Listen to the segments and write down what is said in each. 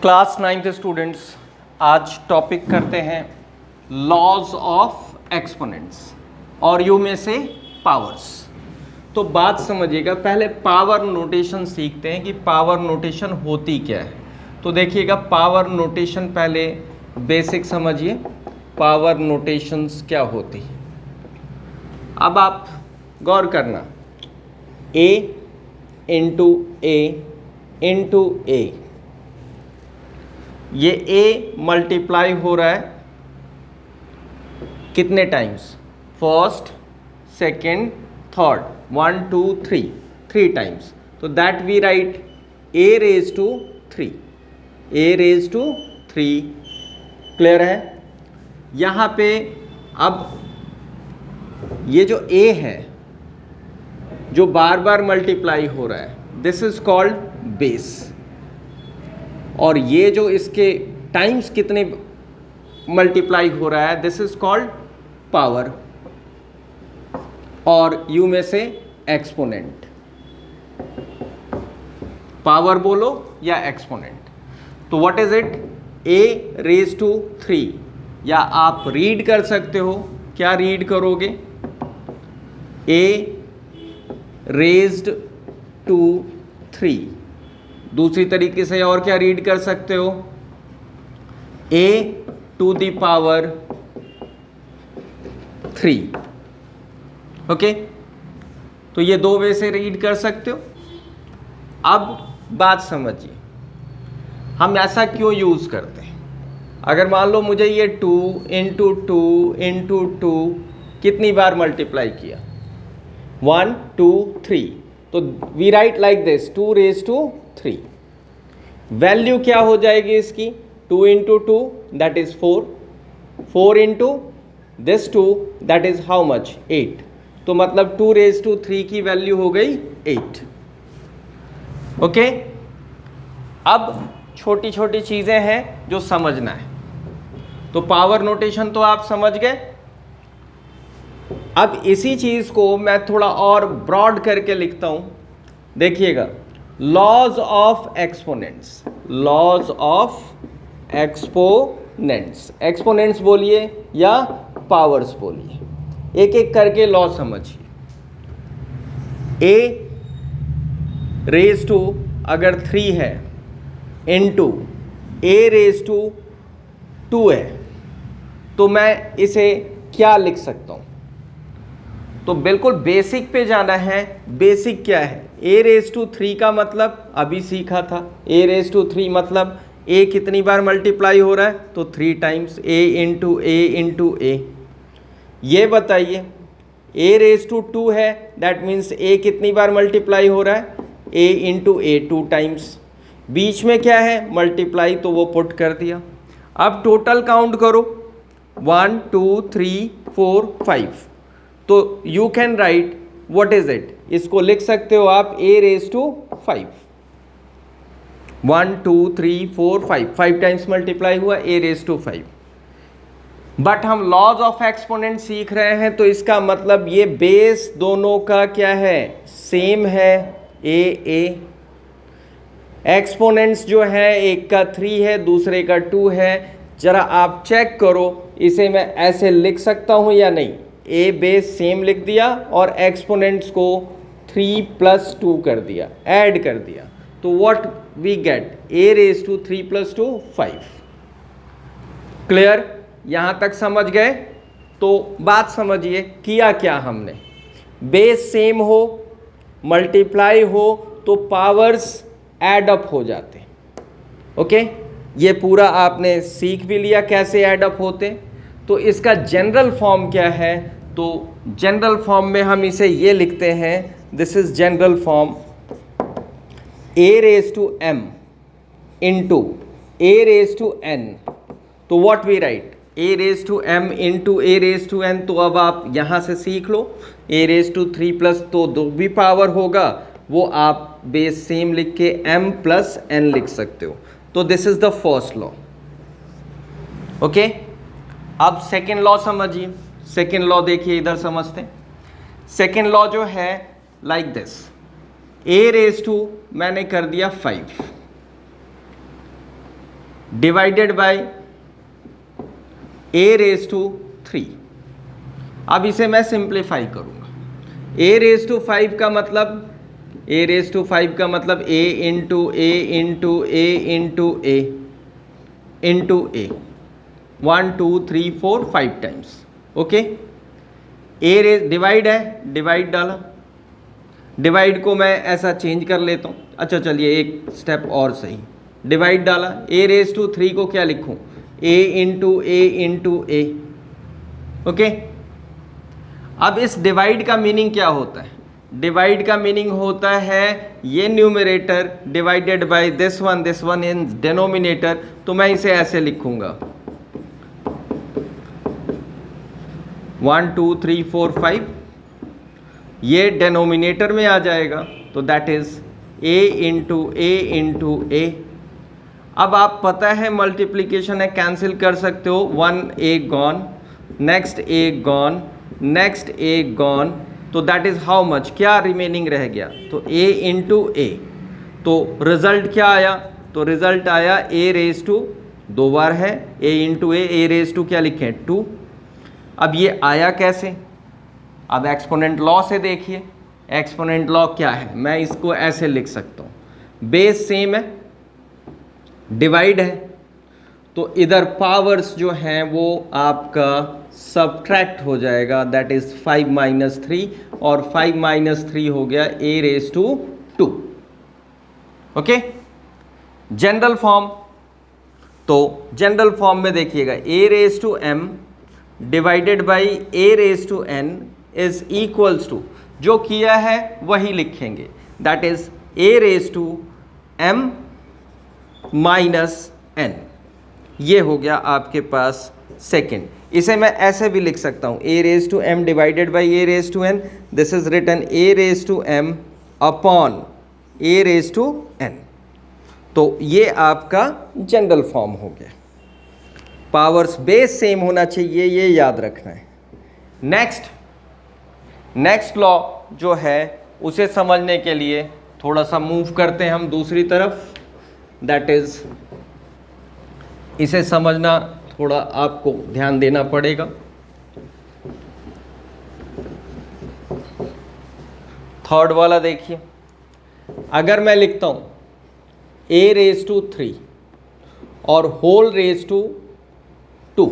Class 9th students, आज topic करते हैं लॉज ऑफ एक्सपोनेंट्स और यू में से पावर्स। तो बात समझिएगा, पहले पावर नोटेशन सीखते हैं कि पावर नोटेशन होती क्या है। तो देखिएगा, पावर नोटेशन पहले बेसिक समझिए, पावर नोटेशंस क्या होती है। अब आप गौर करना, a into a into a, ये a मल्टीप्लाई हो रहा है कितने times, first second third, 1 2 3, 3 times. तो that we write a raise to 3, a raise to 3। Clear है? यहाँ पे अब ये जो a है जो बार बार मल्टीप्लाई हो रहा है, दिस इज कॉल्ड बेस। और ये जो इसके टाइम्स कितने मल्टीप्लाई हो रहा है, दिस इज कॉल्ड पावर, और यू में से एक्सपोनेंट। पावर बोलो या एक्सपोनेंट। तो what is it, a raise to 3, या आप रीड कर सकते हो, क्या रीड करोगे, a रेज्ड टू 3। दूसरी तरीके से और क्या रीड कर सकते हो, a to the power 3। Okay, तो ये दो वे से रीड कर सकते हो। अब बात समझिए, हम ऐसा क्यों यूज करते हैं। अगर मान लो मुझे ये 2 इंटू 2 इंटू 2 कितनी बार मल्टीप्लाई किया, 1 2 3, तो we write like this 2 raise to 3। Value क्या हो जाएगी इसकी, 2 into 2 that is 4, 4 into this 2 that is how much, 8। तो मतलब 2 रेज टू 3 की वैल्यू हो गई 8। ओके, अब छोटी छोटी चीजें हैं जो समझना है। तो पावर नोटेशन तो आप समझ गए। अब इसी चीज को मैं थोड़ा और ब्रॉड करके लिखता हूं, देखिएगा, laws of exponents, laws of exponents. Exponents बोलिए या पावर्स बोलिए, एक एक करके लॉ समझिए। a रेज टू अगर 3 है इनटू a रेज टू 2 है, तो मैं इसे क्या लिख सकता हूं। तो बिल्कुल बेसिक पे जाना है। बेसिक क्या है, a रेज टू 3 का मतलब अभी सीखा था, a रेज टू 3 मतलब a कितनी बार मल्टीप्लाई हो रहा है, तो 3 times, a into a into a. ये बताइए, a रेज टू 2 है, दैट मीन्स a कितनी बार मल्टीप्लाई हो रहा है, a इंटू ए 2 टाइम्स। बीच में क्या है, मल्टीप्लाई, तो वो पुट कर दिया। अब टोटल काउंट करो, 1 2 3 4 5। तो you can write what is it, इसको लिख सकते हो आप a raise to 5, 1 2 3 4 5, 5 times multiply हुआ, a रेज टू 5। बट हम लॉज ऑफ एक्सपोनेंट सीख रहे हैं, तो इसका मतलब ये बेस दोनों का क्या है, सेम है, a। एक्सपोनेंट्स जो है, एक का 3 है, दूसरे का 2 है। जरा आप चेक करो, इसे मैं ऐसे लिख सकता हूं या नहीं, a बेस सेम लिख दिया और एक्सपोनेंट्स को 3 प्लस 2 कर दिया, ऐड कर दिया, तो what we get, a raise to 3 plus 2 5। Clear? यहां तक समझ गए? तो बात समझिए, किया क्या हमने, बेस सेम हो, मल्टीप्लाई हो, तो पावर्स ऐड अप हो जाते। ओके, ये पूरा आपने सीख भी लिया कैसे ऐड अप होते। तो इसका जनरल फॉर्म क्या है, तो जनरल फॉर्म में हम इसे ये लिखते हैं, this is general form, a raise to m into a raise to n। तो what we write, a raise to m into a raise to n। तो अब आप यहां से सीख लो, a रेज टू 3 प्लस, तो दो भी पावर होगा, वो आप बेस सेम लिख के m प्लस n लिख सकते हो। तो this is the first law. Okay, अब सेकेंड लॉ समझिए। सेकेंड लॉ देखिए, इधर समझते हैं। सेकेंड लॉ जो है like this, a raise to मैंने कर दिया 5, divided by a raise to 3। अब इसे मैं सिंप्लीफाई करूंगा। ए रेज टू 5 का मतलब ए रेज टू 5 का मतलब ए into a into a into a into A 1 2 3 4 5 times. Okay, A raise divide है, डिवाइड डाला, डिवाइड को मैं ऐसा चेंज कर लेता हूँ। अच्छा चलिए एक स्टेप और सही, डिवाइड डाला, ए रेज टू 3 को क्या लिखूँ, ए into a into A. Okay, अब इस डिवाइड का मीनिंग क्या होता है? डिवाइड का मीनिंग होता है ये numerator divided by this one in denominator. तो मैं इसे ऐसे लिखूंगा 1 2 3 4 5, ये डिनोमिनेटर में आ जाएगा, तो that is a into a into a. अब आप पता है मल्टीप्लिकेशन है, कैंसिल कर सकते हो, 1 ए गॉन, नेक्स्ट ए गॉन, नेक्स्ट ए गॉन, तो दैट इज हाउ मच, क्या रिमेनिंग रह गया, तो a इंटू ए। तो रिजल्ट क्या आया, तो रिजल्ट आया a रेज टू, दो बार है a into a raise to क्या लिखें 2। अब ये आया कैसे, अब एक्सपोनेंट लॉ से देखिए, एक्सपोनेंट लॉ क्या है, मैं इसको ऐसे लिख सकता हूँ, बेस सेम है, डिवाइड है, तो इधर पावर्स जो हैं वो आपका सब्ट्रैक्ट हो जाएगा, दैट इज 5 माइनस 3, और 5 माइनस 3 हो गया a raise to 2। Okay, general form, तो जनरल फॉर्म में देखिएगा a raise to m divided by a raise to n is equals to, जो किया है वही लिखेंगे, that is a raise to m minus n. ये हो गया आपके पास सेकेंड। इसे मैं ऐसे भी लिख सकता हूँ, a raise to m divided by a raise to n, this is written a raise to m upon a raise to n. तो ये आपका जनरल फॉर्म हो गया। पावर्स बेस सेम होना चाहिए, ये याद रखना है। नेक्स्ट लॉ जो है उसे समझने के लिए थोड़ा सा मूव करते हैं हम दूसरी तरफ, दैट इज इसे समझना थोड़ा आपको ध्यान देना पड़ेगा। थर्ड वाला देखिए, अगर मैं लिखता हूं ए रेज टू 3 और होल रेज टू 2,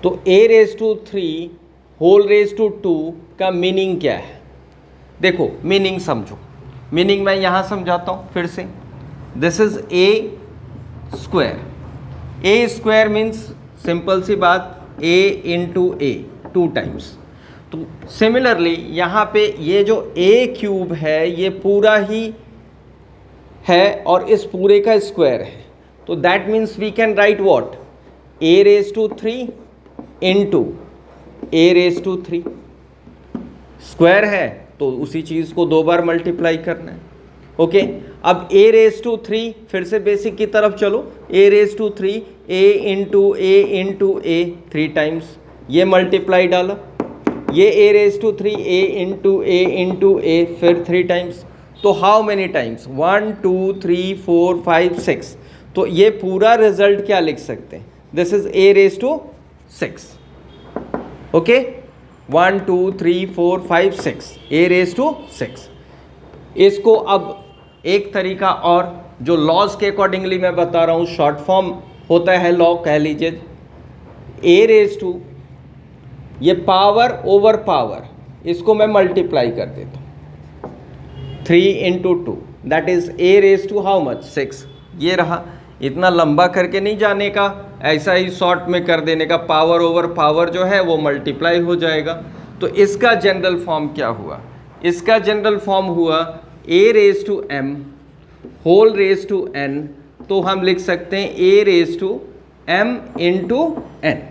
तो a raise to 3 whole raise to 2 का मीनिंग क्या है? देखो मीनिंग समझो, मीनिंग मैं यहां समझाता हूं फिर से। This is a square, a square means simple सी बात ए इंटू ए 2 टाइम्स। तो सिमिलरली यहाँ पे ये जो ए क्यूब है ये पूरा ही है और इस पूरे का स्क्वायर है, तो that means we can write what, a raise to 3 into a raise to 3। Square है तो उसी चीज़ को 2 बार मल्टीप्लाई करना है। ओके, अब ए रेज टू 3, फिर से बेसिक की तरफ चलो, a raise to 3 a into a 3 times, ये मल्टीप्लाई डाला, ये a raise to 3 a into a फिर 3 टाइम्स, तो हाउ मेनी टाइम्स, 1 2 3 4 5 6। तो ये पूरा रिजल्ट क्या लिख सकते हैं, this is a raise to 6। Okay, 1 2 3 4 5 6, a raise to 6। इसको अब एक तरीका और जो लॉज के अकॉर्डिंगली मैं बता रहा हूँ, शॉर्ट फॉर्म होता है लॉ, कह लीजिए ए रेज टू, ये पावर ओवर पावर, इसको मैं मल्टीप्लाई कर देता हूँ 3 into 2, that is a raise to how much 6। ये रहा, इतना लंबा करके नहीं जाने का, ऐसा ही शॉर्ट में कर देने का, पावर ओवर पावर जो है वो मल्टीप्लाई हो जाएगा। तो इसका जनरल फॉर्म क्या हुआ, इसका जनरल फॉर्म हुआ a raise to m whole raise to n, तो हम लिख सकते हैं a raise to m into n.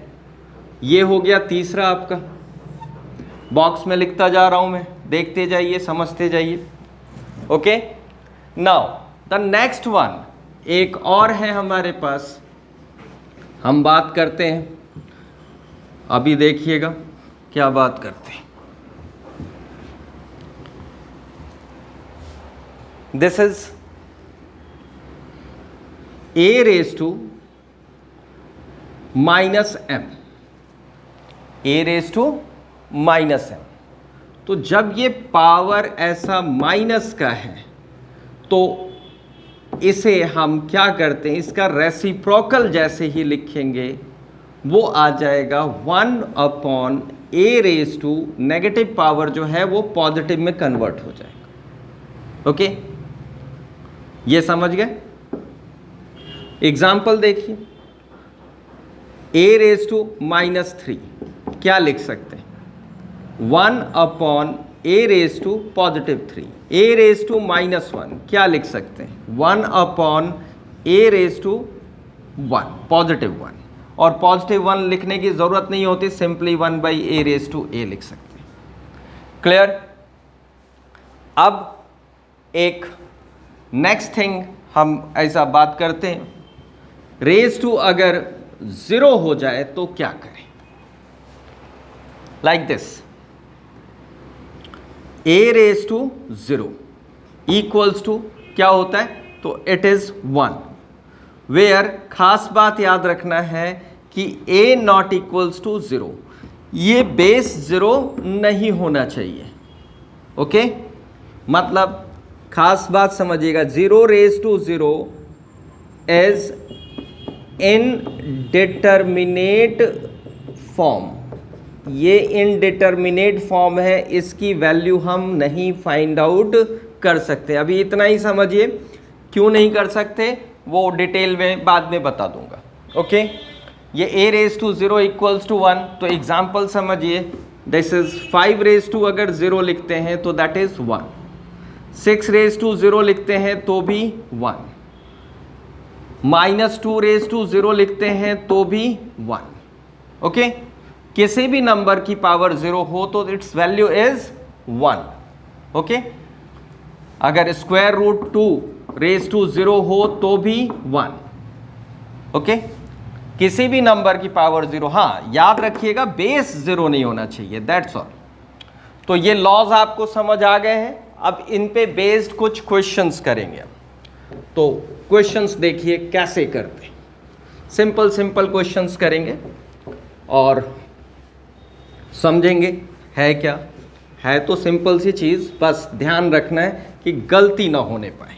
ये हो गया तीसरा आपका, बॉक्स में लिखता जा रहा हूं मैं, देखते जाइए समझते जाइए। Okay, now the next one एक और है हमारे पास, हम बात करते हैं, अभी देखिएगा क्या बात करते हैं। This is a raise to minus m, a raise to minus m. तो जब ये पावर ऐसा माइनस का है तो इसे हम क्या करते हैं, इसका रेसिप्रोकल जैसे ही लिखेंगे वो आ जाएगा 1 upon a raise to negative power जो है वो पॉजिटिव में कन्वर्ट हो जाएगा। ओके, ये समझ गए। एग्जाम्पल देखिए, ए रेज टू माइनस 3 क्या लिख सकते हैं, 1 upon a raise to positive 3। A raise to minus 1 क्या लिख सकते हैं, 1 upon a raise to 1 positive 1, और पॉजिटिव 1 लिखने की जरूरत नहीं होती, simply 1 by a raise to a लिख सकते हैं। क्लियर। अब एक नेक्स्ट थिंग हम ऐसा बात करते हैं, रेज टू अगर 0 हो जाए तो क्या करें, like this, a raise to 0 equals to क्या होता है, तो इट इज 1, वेयर खास बात याद रखना है कि a नॉट इक्वल्स टू 0, ये बेस 0 नहीं होना चाहिए। ओके, मतलब खास बात समझिएगा, 0 raise to 0 is indeterminate form, ये इनडिटरमिनेट फॉर्म है, इसकी वैल्यू हम नहीं फाइंड आउट कर सकते। अभी इतना ही समझिए, क्यों नहीं कर सकते वो डिटेल में बाद में बता दूंगा। ओके, ये a raise to 0 equals to 1, तो एग्जाम्पल समझिए, दिस इज 5 रेज टू अगर 0 लिखते हैं तो दैट इज 1, 6 रेज टू 0 लिखते हैं तो भी 1, -2 रेज टू 0 लिखते हैं तो भी 1। ओके, किसी भी नंबर की पावर 0 हो तो इट्स वैल्यू इज 1। ओके, अगर स्क्वायर रूट 2 रेज टू 0 हो तो भी 1। ओके, किसी भी नंबर की पावर 0, हाँ याद रखिएगा बेस 0 नहीं होना चाहिए, दैट्स ऑल। तो ये लॉज आपको समझ आ गए हैं। अब इन पे बेस्ड कुछ क्वेश्चंस करेंगे। तो क्वेश्चंस देखिए कैसे करते हैं, सिंपल सिंपल क्वेश्चंस करेंगे और समझेंगे है क्या है। तो सिंपल सी चीज, बस ध्यान रखना है कि गलती ना होने पाए।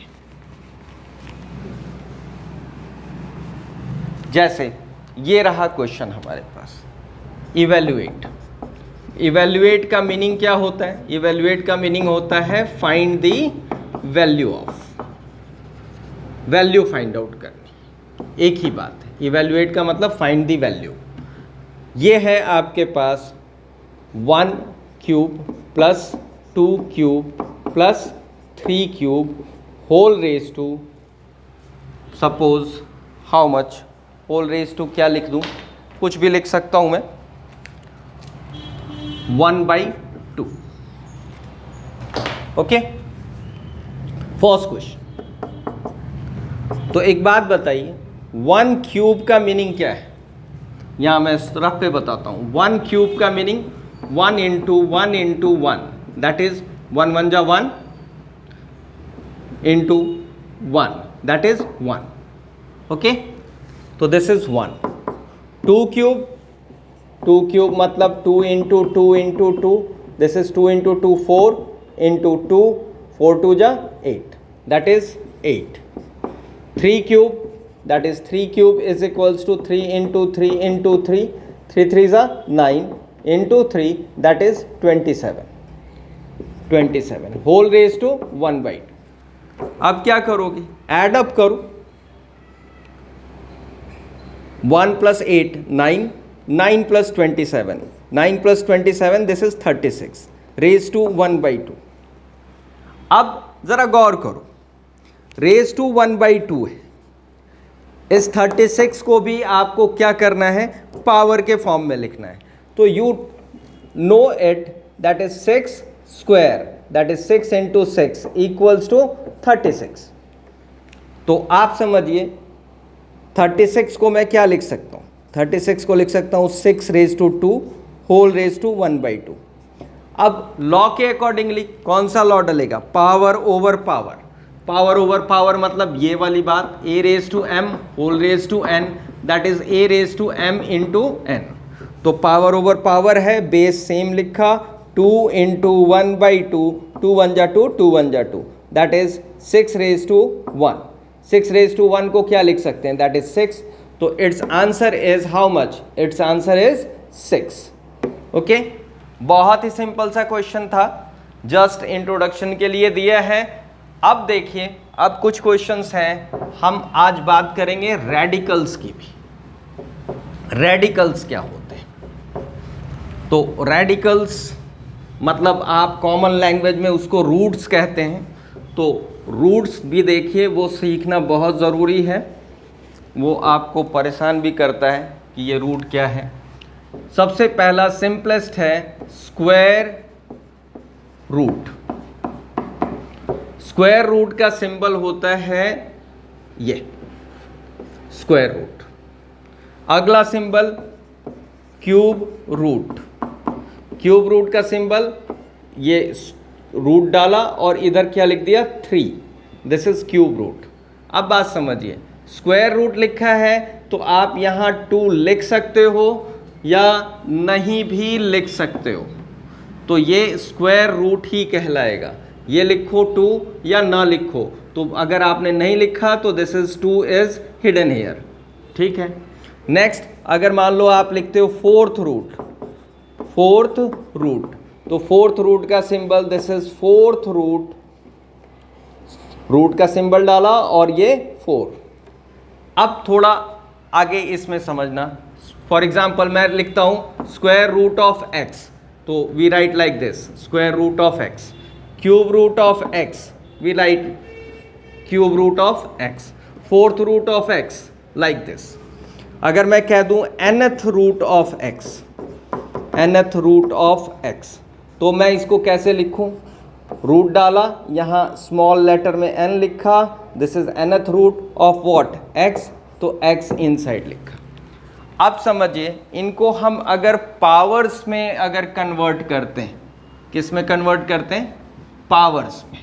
जैसे ये रहा क्वेश्चन हमारे पास, इवेल्युएट। इवेल्युएट का मीनिंग क्या होता है, इवेल्युएट का मीनिंग होता है find the value of, value find out करनी, एक ही बात है। इवेल्युएट का मतलब फाइंड द वैल्यू। ये है आपके पास 1 cube plus 2 cube plus 3 cube whole raise to, suppose how much, whole raise to क्या लिख दूं, कुछ भी लिख सकता हूं मैं, 1/2। Okay, first question. तो एक बात बताइए, 1 क्यूब का मीनिंग क्या है, यहां मैं रफ पे बताता हूं। 1 क्यूब का meaning 1 into 1 into 1, that is 1 1 जा 1 इंटू 1, दैट इज 1। ओके, तो दिस इज 1। 2 क्यूब, 2 क्यूब मतलब 2 into 2 into 2, this is 2 into 2 4 into 2, 4 2 जा 8, that is 8। 3 cube, that is 3 cube is equals to 3 into 3 into 3, 3 3 is 9 into 3, that is 27, 27 whole raised to 1/2। अब क्या करोगे, add up करो, 1 plus 8 9, 9 plus 27, 9 plus 27, this is 36 raised to 1/2। अब जरा गौर करो, raised to 1/2 है, इस 36 को भी आपको क्या करना है, पावर के फॉर्म में लिखना है। तो you know it, that is 6 square, that is 6 into 6 equals to 36। तो आप समझिए 36 को मैं क्या लिख सकता हूँ, 36 को लिख सकता हूँ 6 raise to 2 whole raise to 1/2। अब लॉ के अकॉर्डिंगली कौन सा लॉ डलेगा, power over power. Power over power मतलब ये वाली बात, a raise to m whole raise to n, that is a raise to m into n। तो पावर ओवर पावर है, बेस सेम लिखा, 2 इंटू 1/2, 2 1 जा 2, 2 1 जा 2, that is 6 raise to 1। 6 raise to 1 को क्या लिख सकते हैं, दैट इज 6। तो it's answer is how much, it's answer is 6। Okay, बहुत ही सिंपल सा क्वेश्चन था, जस्ट इंट्रोडक्शन के लिए दिया है। अब देखिए, अब कुछ क्वेश्चंस हैं, हम आज बात करेंगे रेडिकल्स की भी। रेडिकल्स क्या होते हैं? तो रेडिकल्स मतलब आप कॉमन लैंग्वेज में उसको रूट्स कहते हैं। तो रूट्स भी देखिए, वो सीखना बहुत ज़रूरी है, वो आपको परेशान भी करता है कि ये रूट क्या है। सबसे पहला सिंपलेस्ट है स्क्वायर रूट। स्क्वायर रूट का सिंबल होता है ये स्क्वायर रूट। अगला symbol cube root. Cube root का सिंबल ये रूट डाला और इधर क्या लिख दिया 3, दिस इज क्यूब रूट। अब बात समझिए, स्क्वायर रूट लिखा है तो आप यहाँ 2 लिख सकते हो या नहीं भी लिख सकते हो, तो ये स्क्वायर रूट ही कहलाएगा। ये लिखो 2 या ना लिखो, तो अगर आपने नहीं लिखा तो this is 2 is hidden here, ठीक है। नेक्स्ट, अगर मान लो आप लिखते हो फोर्थ रूट, फोर्थ रूट, तो फोर्थ रूट का symbol this is fourth root, root का सिंबल डाला और ये 4। अब थोड़ा आगे इसमें समझना, फॉर एग्जाम्पल मैं लिखता हूं स्क्वायर रूट ऑफ एक्स, तो we write like this square root of x. Cube root of x, we write cube root of x. Fourth root of x like this. अगर मैं कह दूं nth root of x, nth root of x, तो मैं इसको कैसे लिखूं? Root डाला, यहाँ स्मॉल लेटर में n लिखा, this is nth root of what, x, तो x इनसाइड लिखा। अब समझिए, इनको हम अगर पावर्स में अगर कन्वर्ट करते हैं, किस में कन्वर्ट करते हैं? पावर्स में।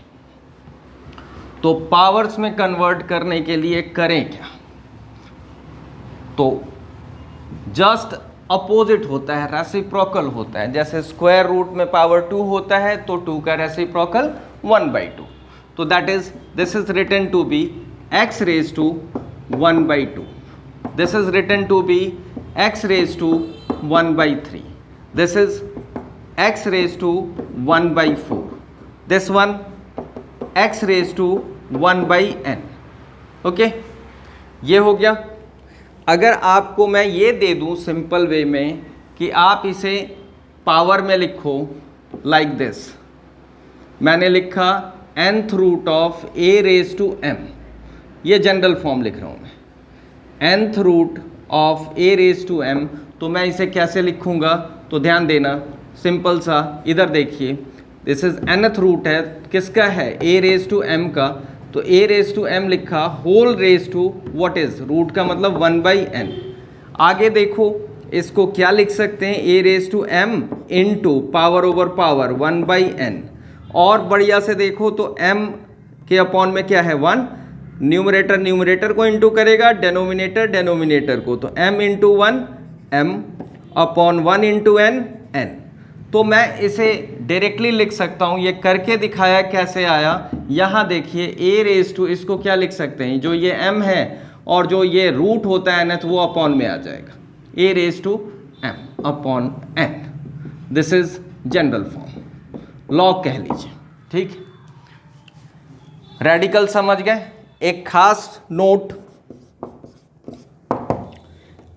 तो पावर्स में कन्वर्ट करने के लिए करें क्या? तो जस्ट अपोजिट होता है, रेसिप्रोकल होता है। जैसे स्क्वायर रूट में पावर 2 होता है तो 2 का रेसिप्रोकल 1/2, तो that is this is written to be x raise to 1/2, this is written to be x raise to 1/3, this is x raise to 1/4, this one x raise to 1/n। Okay, ये हो गया। अगर आपको मैं ये दे दूं simple way में कि आप इसे पावर में लिखो लाइक दिस, मैंने लिखा nth root of a raise to m, ये जनरल फॉर्म लिख रहा हूं मैं, nth root of a raise to m, तो मैं इसे कैसे लिखूंगा? तो ध्यान देना, सिंपल सा, इधर देखिए, दिस इज nth रूट है, किसका है? a रेज टू m का, तो a रेज टू m लिखा, whole raise to what is, root का मतलब 1/n। आगे देखो, इसको क्या लिख सकते हैं? a raise to m into power over power 1/n। और बढ़िया से देखो तो m के अपॉन में क्या है? 1। न्यूमरेटर न्यूमरेटर को इंटू करेगा, डेनोमिनेटर डेनोमिनेटर को, तो m into 1 m upon 1 into n n। तो मैं इसे डायरेक्टली लिख सकता हूं, ये करके दिखाया कैसे आया। यहां देखिए, a रेज टू, इसको क्या लिख सकते हैं? जो ये m है और जो ये रूट होता है nth, वो अपॉन में आ जाएगा, a raise to m upon n। This is general form, log कह लीजिए, ठीक। रेडिकल समझ गए? एक खास नोट,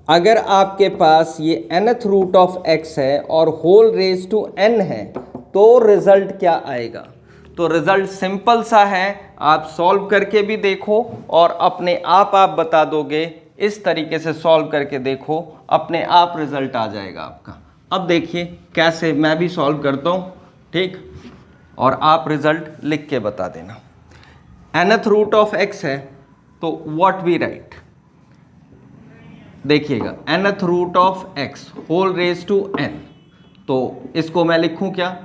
अगर आपके पास ये nth रूट ऑफ x है और होल रेज टू n है, तो रिजल्ट क्या आएगा? तो रिजल्ट सिंपल सा है, आप सॉल्व करके भी देखो और अपने आप बता दोगे। इस तरीके से सॉल्व करके देखो, अपने आप रिजल्ट आ जाएगा आपका। अब देखिए कैसे मैं भी सॉल्व करता हूँ, ठीक, और आप रिजल्ट लिख के बता देना। nth रूट ऑफ x है, तो व्हाट वी राइट, देखिएगा, nth root of x whole raise to n, तो इसको मैं लिखूं क्या?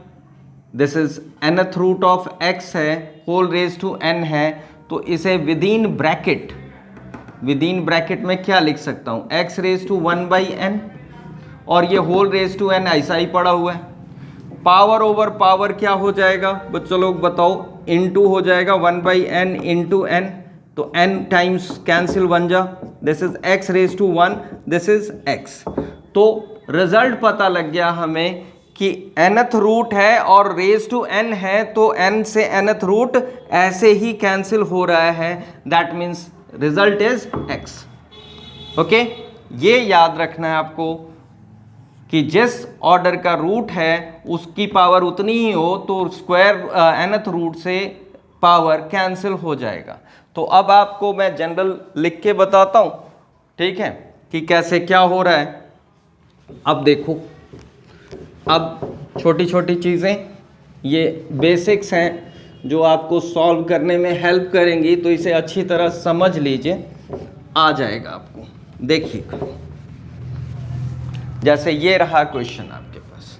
This is nth root of x है, होल रेज टू n है, तो इसे विद इन ब्रैकेट में क्या लिख सकता हूँ, x रेज टू 1/n, और ये होल रेज टू n ऐसा ही पड़ा हुआ है। पावर ओवर पावर क्या हो जाएगा बच्चों लोग बताओ, इनटू हो जाएगा 1/n इंटू n, तो n टाइम्स कैंसिल बन जा, this is x raise to 1, this is x। तो रिजल्ट पता लग गया हमें कि nth रूट है और रेज टू n है, तो n से nth रूट ऐसे ही कैंसिल हो रहा है, that means result is x। Okay, ये याद रखना है आपको कि जिस ऑर्डर का रूट है उसकी पावर उतनी ही हो तो स्क्वायर nth रूट से पावर कैंसिल हो जाएगा। तो अब आपको मैं जनरल लिख के बताता हूं, ठीक है, कि कैसे क्या हो रहा है। अब देखो, अब छोटी छोटी चीज़ें, ये बेसिक्स हैं जो आपको सॉल्व करने में हेल्प करेंगी, तो इसे अच्छी तरह समझ लीजिए, आ जाएगा आपको। देखिए, जैसे ये रहा क्वेश्चन आपके पास,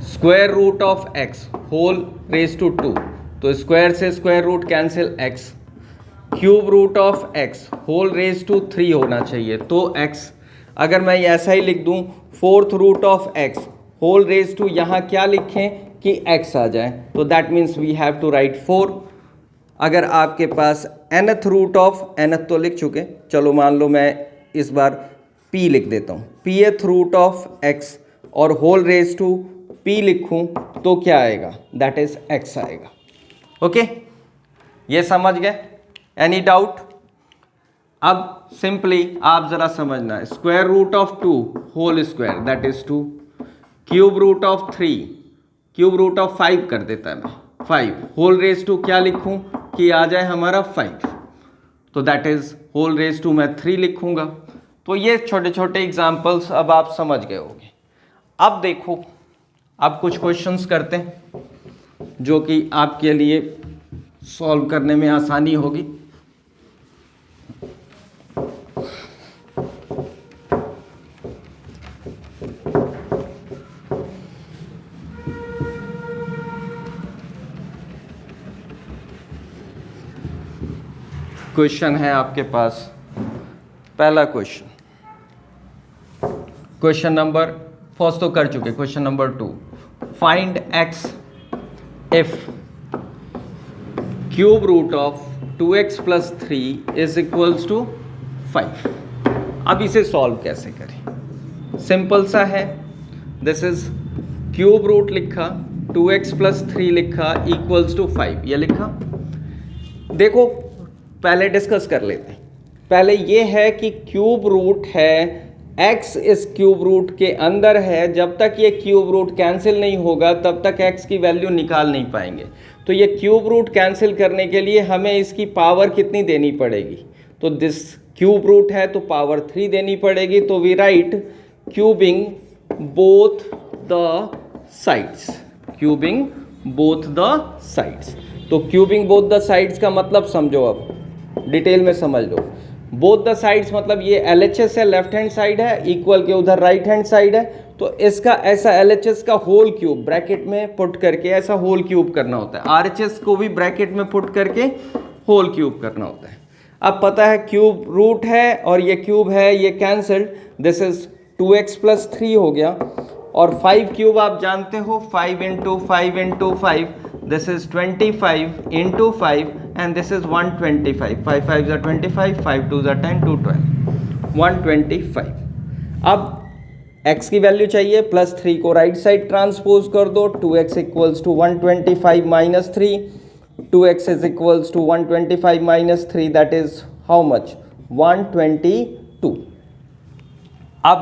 square root of x whole raise to 2, तो स्क्वायर से square root cancel x, cube root of x whole raise to 3 होना चाहिए, तो x। अगर मैं ऐसा ही लिख दूं, fourth root of x whole raise to, यहाँ क्या लिखें कि x आ जाए, तो that means we have to write 4। अगर आपके पास nth रूट ऑफ, nth तो लिख चुके, चलो मान लो मैं इस बार p लिख देता हूँ, pth रूट ऑफ x और होल रेज टू p लिखूँ तो क्या आएगा, दैट इज x आएगा। ओके, ये समझ गए? Any doubt? अब सिंपली आप जरा समझना है, square root of 2 whole square that is 2, cube root of 3, cube root of 5 कर देता है मैं, 5 होल रेज टू क्या लिखूं कि आ जाए हमारा 5, तो that is whole raise to मैं 3 लिखूंगा। तो ये छोटे छोटे एग्जाम्पल्स अब आप समझ गए होंगे। अब देखो, अब कुछ क्वेश्चंस करते हैं जो कि आपके लिए सॉल्व करने में आसानी होगी। क्वेश्चन है आपके पास, पहला क्वेश्चन, क्वेश्चन नंबर फर्स्ट तो कर चुके, question number 2, find x if cube root of 2x plus 3 is equals to 5। अब इसे सॉल्व कैसे करें, सिंपल सा है, दिस इज क्यूब रूट लिखा, 2x प्लस 3 लिखा, इक्वल्स टू 5 ये लिखा। देखो पहले डिस्कस कर लेते हैं। पहले ये है कि क्यूब रूट है, x इस क्यूब रूट के अंदर है, जब तक ये क्यूब रूट कैंसिल नहीं होगा तब तक x की वैल्यू निकाल नहीं पाएंगे। तो ये क्यूब रूट कैंसिल करने के लिए हमें इसकी पावर कितनी देनी पड़ेगी, तो दिस क्यूब रूट है तो पावर 3 देनी पड़ेगी, तो we write cubing both the sides, cubing both the sides. तो क्यूबिंग बोथ द साइड्स का मतलब समझो, अब डिटेल में समझ लो। बोथ द साइड्स मतलब ये LHS है, लेफ्ट हैंड साइड है, इक्वल के उधर राइट हैंड साइड है, तो इसका ऐसा LHS का होल क्यूब ब्रैकेट में पुट करके ऐसा होल क्यूब करना होता है, RHS को भी ब्रैकेट में पुट करके होल क्यूब करना होता है। अब पता है क्यूब रूट है और ये क्यूब है, ये cancelled, this is 2x plus 3 हो गया, और 5 क्यूब आप जानते हो, 5 into 5 into 5, this is 25 into 5 and this is 125, 5 5s are 25, 5 2s are 10, 2 12, 125। अब x की वैल्यू चाहिए, प्लस 3 को राइट साइड ट्रांसपोज कर दो, 2x equals to 125 minus 3, 2x is equals to 125 minus 3, that is how much, 122। अब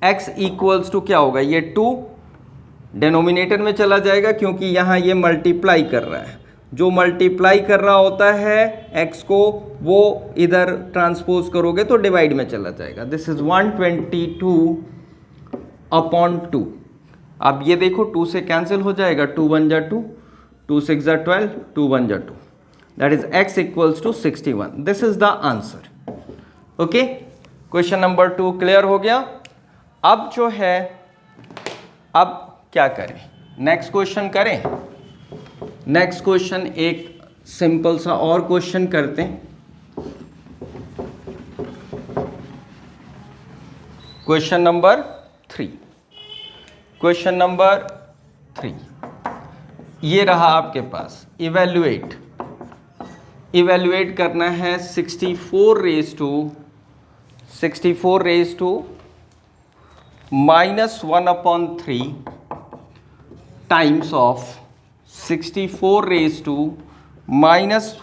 x equals to क्या होगा, ये 2 डिनोमिनेटर में चला जाएगा क्योंकि यहाँ ये मल्टीप्लाई कर रहा है, जो मल्टीप्लाई कर रहा होता है x को वो इधर ट्रांसपोज करोगे तो डिवाइड में चला जाएगा, दिस इज 122 अपॉन 2। अब ये देखो 2 से कैंसिल हो जाएगा, 2 1 जा 2, 2 6 जा 12, 2 1 जा 2, that is x equals to 61, this is the answer. Okay, question number 2 clear हो गया। अब जो है, अब क्या करें, नेक्स्ट क्वेश्चन करें, नेक्स्ट क्वेश्चन एक सिंपल सा और क्वेश्चन करते हैं। Question number 3। क्वेश्चन नंबर 3 ये रहा आपके पास। इवेल्युएट करना है 64 raise to -1/3 times of 64 raise to minus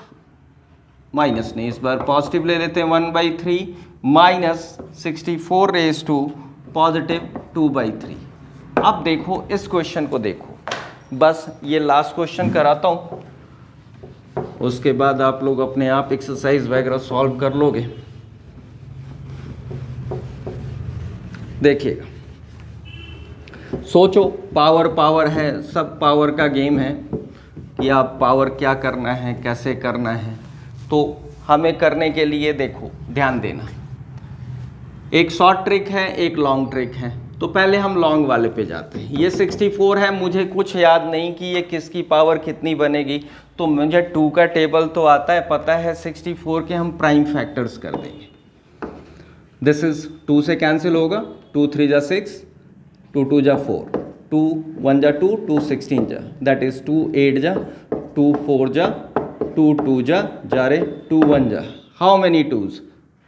नहीं, इस बार पॉजिटिव ले लेते हैं 1/3 -64 रेज टू पॉजिटिव 2/3। अब देखो इस क्वेश्चन को देखो, बस ये लास्ट क्वेश्चन कराता हूं, उसके बाद आप लोग अपने आप एक्सरसाइज वगैरह सॉल्व कर लोगे। देखिएगा, सोचो, पावर है, सब पावर का गेम है कि आप पावर क्या करना है, कैसे करना है। तो हमें करने के लिए देखो ध्यान देना, एक शॉर्ट ट्रिक है, एक लॉन्ग ट्रिक है। तो पहले हम लॉन्ग वाले पे जाते हैं। ये 64 है, मुझे कुछ याद नहीं कि ये किसकी पावर कितनी बनेगी, तो मुझे 2 का टेबल तो आता है, पता है 64 के हम प्राइम फैक्टर्स कर देंगे। दिस इज 2 से कैंसिल होगा, 2 3 जा 6, 2 2 जा 4, 2 1 जा 2, 2 16 जा, दैट इज 2 8 जा, 2 4 जा, 2 2 जा रे 2 1 जा। How many twos?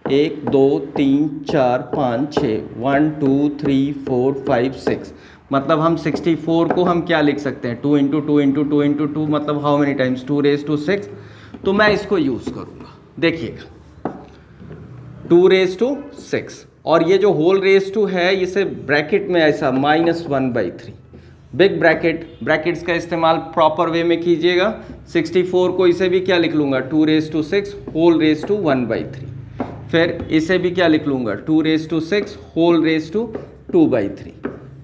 1 2 3 4 5 6, 1 2 3 4 5 6। मतलब हम 64 को हम क्या लिख सकते हैं, 2 इंटू 2 इंटू 2 इंटू 2, मतलब how many times, 2 raise to 6। तो मैं इसको यूज करूंगा, देखिएगा 2 रेज टू 6, और ये जो होल रेज टू है इसे ब्रैकेट में ऐसा -1/3, बिग ब्रैकेट्स का इस्तेमाल प्रॉपर वे में कीजिएगा। 64 को इसे भी क्या लिख लूंगा, 2 raise to 6 whole raise to 1/3, फिर इसे भी क्या लिख लूंगा, 2 raise to 6 whole raise to 2/3।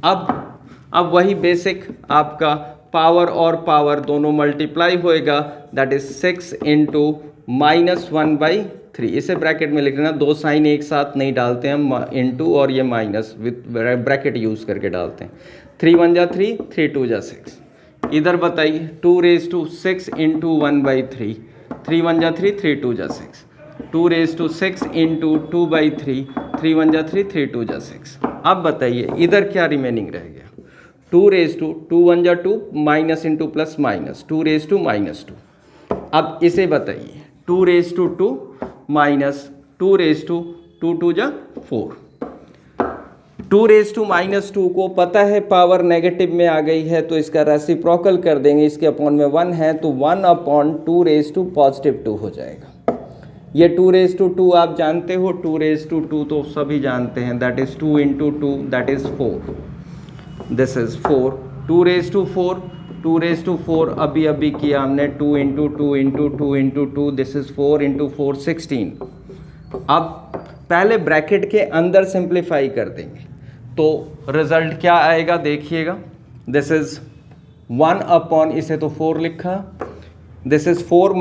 अब वही बेसिक आपका पावर और पावर दोनों मल्टीप्लाई होएगा, दैट इज 6 इंटू -1/3। इसे ब्रैकेट में लिख लेना, दो साइन एक साथ नहीं डालते हम, इंटू और ये माइनस विथ ब्रैकेट यूज करके डालते हैं। 3 1 जा 3, 3 2 जा 6। इधर बताइए 2 रेज टू 6 इंटू 1/3, 3 1 जा 3, 3 2 जा 6, 2 रेज टू 6 इंटू 2/3, 3 1 जा 3, 3 2 जा 6। अब बताइए इधर क्या रिमेनिंग रह गया, 2 रेज टू 2 1 जा 2, minus into plus minus, 2 raise to -2। अब इसे बताइए 2 raise to 2 minus 2 raise to 2 2 जा 4। 2 रेज टू -2 को पता है पावर नेगेटिव में आ गई है, तो इसका रेसिप्रोकल कर देंगे, इसके अपॉन में 1 है, तो 1/2 रेज टू +2 हो जाएगा। ये 2 रेज टू 2 आप जानते हो, 2 रेज टू 2 तो सभी जानते हैं, that is 2 into 2, that is 4, this is 4। 2 raise to 4, 2 raise to 4 अभी किया हमने, 2 into 2 into 2 into 2, this is 4 into 4 16। अब पहले ब्रैकेट के अंदर सिंप्लीफाई कर देंगे, तो रिजल्ट क्या आएगा देखिएगा, दिस इज 1/, इसे तो 4 लिखा, this is 4 -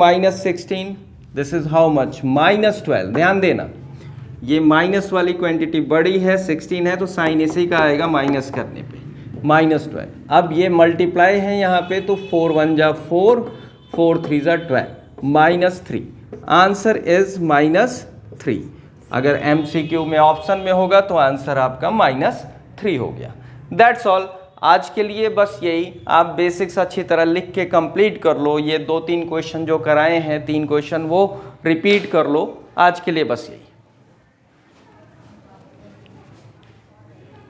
16, this is how much, -12। ध्यान देना ये माइनस वाली क्वांटिटी बड़ी है, 16 है, तो साइन इसी का आएगा माइनस करने पे, -12। अब ये मल्टीप्लाई है यहाँ पे, तो 4 1 जा 4, 4 3 जा 12, -3। Answer is -3। अगर MCQ में ऑप्शन में होगा तो आंसर आपका -3 हो गया। दैट्स ऑल आज के लिए, बस यही। आप बेसिक्स अच्छी तरह लिख के कंप्लीट कर लो, ये 2-3 क्वेश्चन जो कराए हैं, 3 क्वेश्चन वो रिपीट कर लो। आज के लिए बस यही।